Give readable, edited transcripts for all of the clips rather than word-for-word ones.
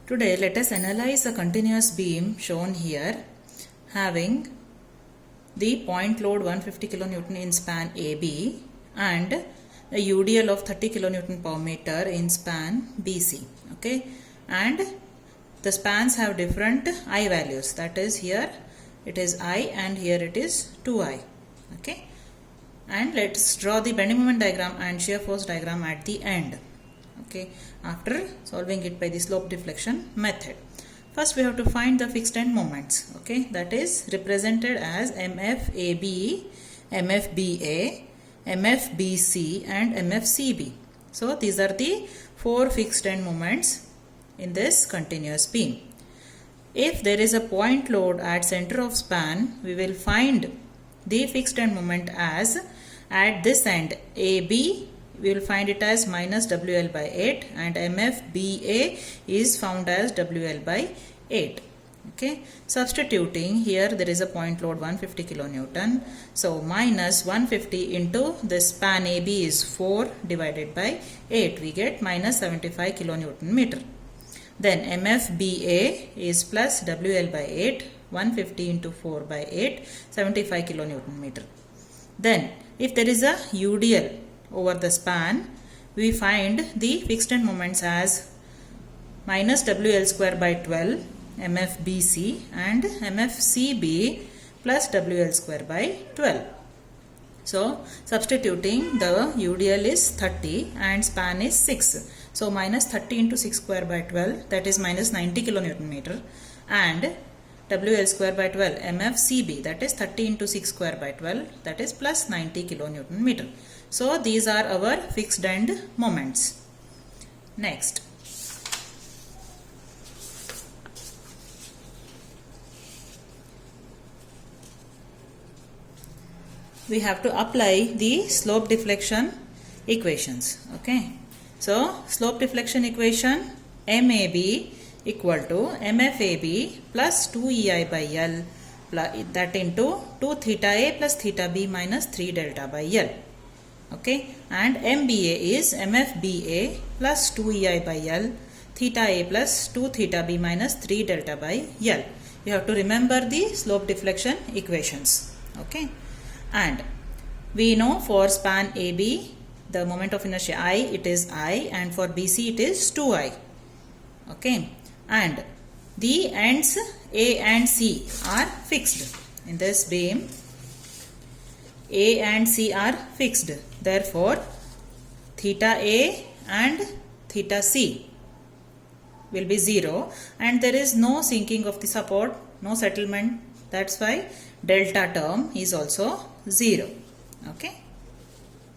Today let us analyze a continuous beam shown here having the point load 150 kN in span AB and a UDL of 30 kN per meter in span BC. Okay, and the spans have different I values, that is here it is I and here it is 2I. Okay, and let's draw the bending moment diagram and shear force diagram at the end. Okay, after solving it by the slope deflection method. First we have to find the fixed end moments. Okay, that is represented as MFAB, MFBA, MFBC and MFCB. So these are the four fixed end moments in this continuous beam. If there is a point load at center of span, we will find the fixed end moment as at this end AB, we will find it as minus WL by 8 and MFBA is found as WL by 8. Okay, substituting here there is a point load 150 kilonewton. So minus 150 into the span AB is 4 divided by 8. We get minus 75 kilonewton meter. Then MFBA is plus WL by 8. 150 into 4 by 8. 75 kilonewton meter. Then if there is a UDL over the span, we find the fixed end moments as minus WL square by 12 MFBC and MFCB plus WL square by 12. So substituting, the UDL is 30 and span is 6. So minus 30 into 6 square by 12, that is minus 90 kilonewton meter, and WL square by 12 MFCB, that is 30 into 6 square by 12, that is plus 90 kilonewton meter. So these are our fixed end moments. Next, we have to apply the slope deflection equations. Okay, so slope deflection equation MAB equal to MFAB plus 2EI by L plus that into 2 theta A plus theta B minus 3 delta by L. Okay, and MBA is MFBA plus 2EI by L theta A plus 2 theta B minus 3 delta by L. You have to remember the slope deflection equations. Okay, and we know for span AB the moment of inertia I, it is I, and for BC it is 2I. Okay, and the ends A and C are fixed. In this beam A and C are fixed. Therefore theta A and theta C will be 0 and there is no sinking of the support, no settlement. That's why delta term is also 0. Okay,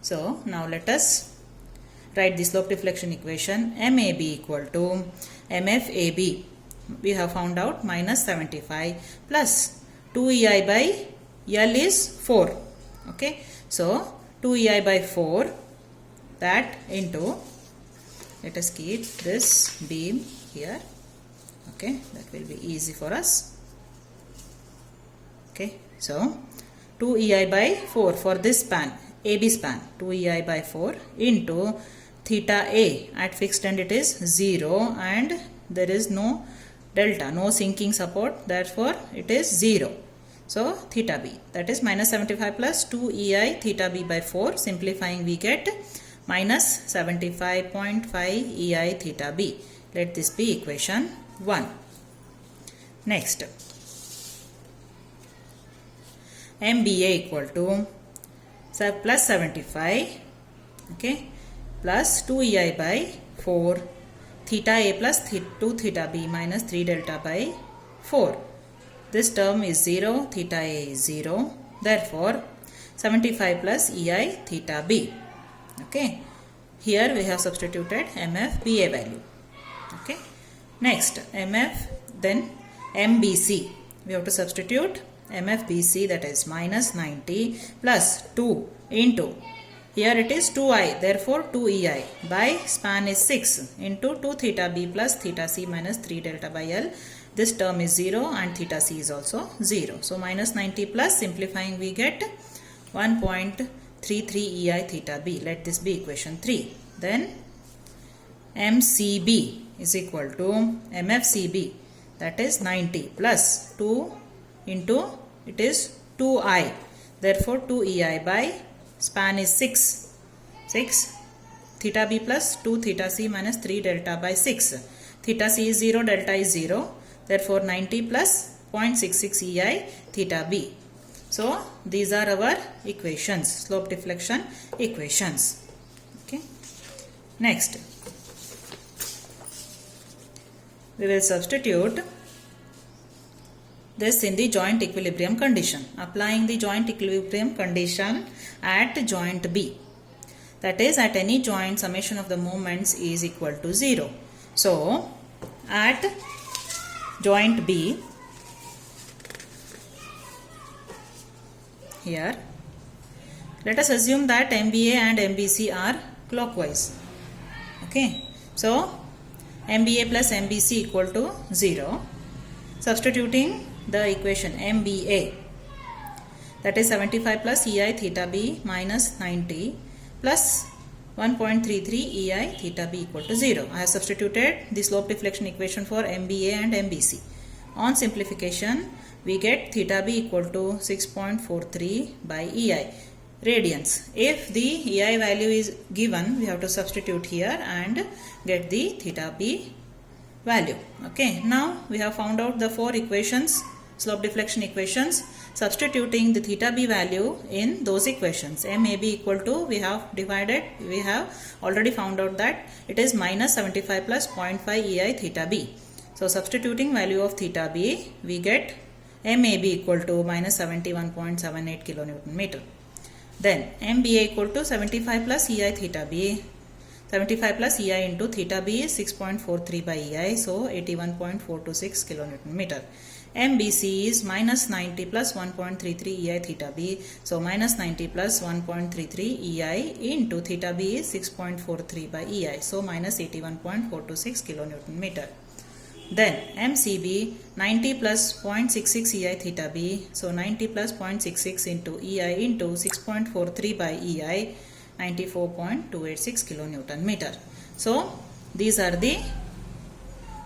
so now let us write the slope deflection equation. MAB equal to MFAB, we have found out minus 75 plus 2EI by L is 4. Okay, so 2EI by 4, that into, let us keep this beam here. Okay, that will be easy for us. Okay, so 2EI by 4 for this span, AB span, 2EI by 4 into theta A, at fixed end it is 0 and there is no delta, no sinking support, therefore it is 0. So theta B, that is minus 75 plus 2EI theta B by 4, simplifying we get minus 75.5 EI theta B. Let this be equation 1. Next, MBA equal to plus 75, okay, plus 2EI by 4 theta A plus 2 theta B minus 3 delta by 4. This term is 0, theta A is 0. Therefore 75 plus EI theta B. Okay, here we have substituted MFBA value. Okay, next MF, then MBC, we have to substitute MFBC, that is minus 90 plus 2 into, here it is 2I, therefore 2EI by span is 6 into 2 theta B plus theta C minus 3 delta by L. This term is 0 and theta C is also 0. So minus 90 plus, simplifying we get 1.33 EI theta B. Let this be equation 3. Then MCB is equal to MFCB, that is 90 plus 2 into it is 2I, therefore 2EI by span is 6 theta B plus 2 theta C minus 3 delta by 6. Theta C is 0, delta is 0, therefore 90 plus 0.66 EI theta B. So these are our equations, slope deflection equations. Okay. Next, we will substitute this in the joint equilibrium condition. Applying the joint equilibrium condition at joint B, that is at any joint summation of the moments is equal to 0. So at joint B, here let us assume that MBA and MBC are clockwise. Okay, so MBA plus MBC equal to 0. Substituting the equation MBA, that is 75 plus EI theta B minus 90 plus 1.33 EI theta B equal to 0. I have substituted the slope deflection equation for MBA and MBC. On simplification, we get theta B equal to 6.43 by EI radians. If the EI value is given, we have to substitute here and get the theta B value. Okay, now we have found out the 4 equations, slope deflection equations. Substituting the theta B value in those equations, MAB equal to, we have already found out that it is minus 75 plus 0.5 EI theta B. So substituting value of theta B, we get MAB equal to minus 71.78 kilonewton meter. Then MBA equal to 75 plus EI theta B. 75 plus EI into theta B is 6.43 by EI, so 81.426 kilonewton meter. MBC is minus 90 plus 1.33 EI theta B, so minus 90 plus 1.33 EI into theta B is 6.43 by EI, so minus 81.426 kilonewton meter. Then MCB 90 plus 0.66 EI theta B, so 90 plus 0.66 into EI into 6.43 by EI, 94.286 kilonewton meter. So these are the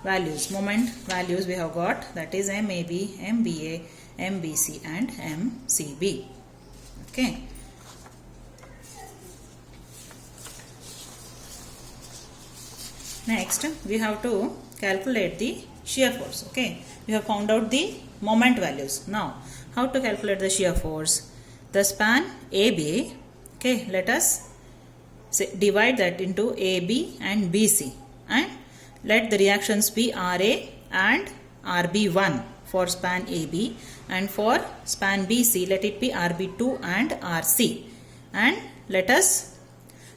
values, moment values we have got, that is MAB, MBA, MBC and MCB. Okay. Next, we have to calculate the shear force. Okay, we have found out the moment values. Now, how to calculate the shear force? The span AB, okay, let us divide that into AB and BC, and let the reactions be RA and RB1 for span AB, and for span BC let it be RB2 and RC, and let us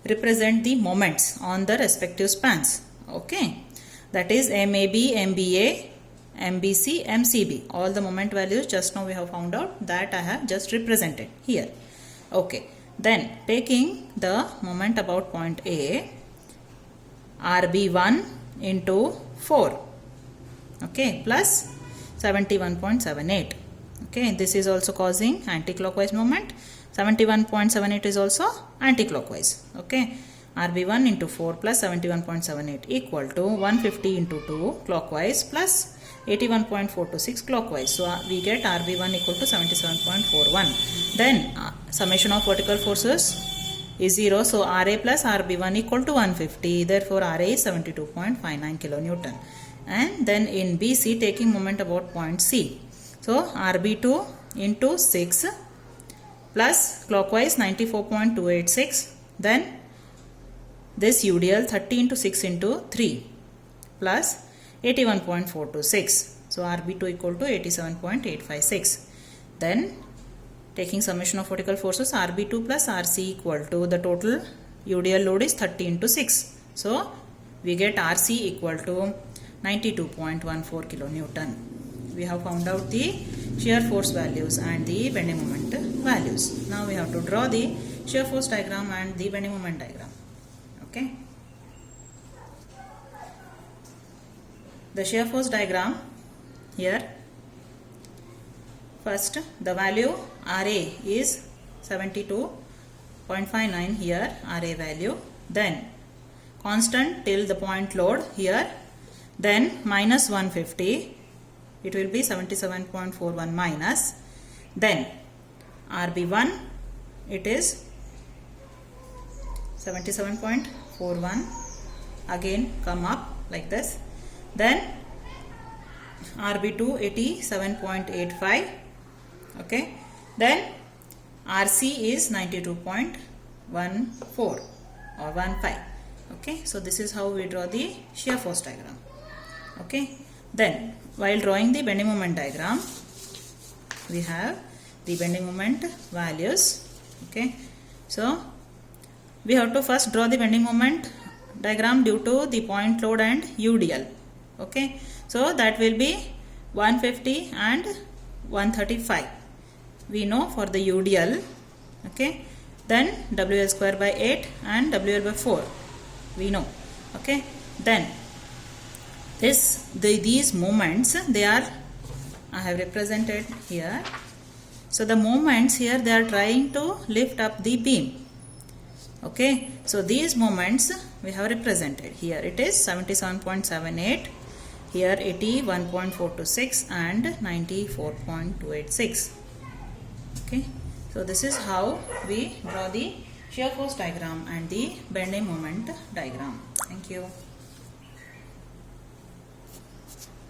represent the moments on the respective spans. Okay, that is MAB, MBA, MBC, MCB. All the moment values just now we have found out, that I have just represented here. Okay, then taking the moment about point A, RB1 into 4, okay, plus 71.78. Okay, this is also causing anti-clockwise moment. 71.78 is also anti-clockwise. Okay, RB1 into 4 plus 71.78 equal to 150 into 2 clockwise plus 81.426 clockwise. So we get RB1 equal to 77.41. Then summation of vertical forces is 0. So RA plus RB1 equal to 150. Therefore RA is 72.59 kilonewton. And then in BC, taking moment about point C. So RB2 into 6 plus clockwise 94.286. Then this UDL 30 into 6 into 3 plus 81.426. So RB2 equal to 87.856. Then taking summation of vertical forces, RB2 plus RC equal to, the total UDL load is 30 into 6. So we get RC equal to 92.14 kilonewton. We have found out the shear force values and the bending moment values. Now we have to draw the shear force diagram and the bending moment diagram. Okay. The shear force diagram here. First, the value RA is 72.59 here, RA value. Then constant till the point load here, then minus 150, it will be 77.41 minus, then RB1, it is 77.41, again come up like this, then RB2 87.85, okay, then RC is 92.14 or 15. Okay, so this is how we draw the shear force diagram. Okay, then while drawing the bending moment diagram, we have the bending moment values. Okay, so we have to first draw the bending moment diagram due to the point load and UDL. Okay, so that will be 150 and 135. We know for the UDL. Okay, then WL square by 8 and WL by 4 we know. Okay, then these moments, they are, I have represented here. So the moments here, they are trying to lift up the beam. Okay, so these moments we have represented. Here it is 77.78, here 81.426 and 94.286. Okay, so this is how we draw the shear force diagram and the bending moment diagram. Thank you.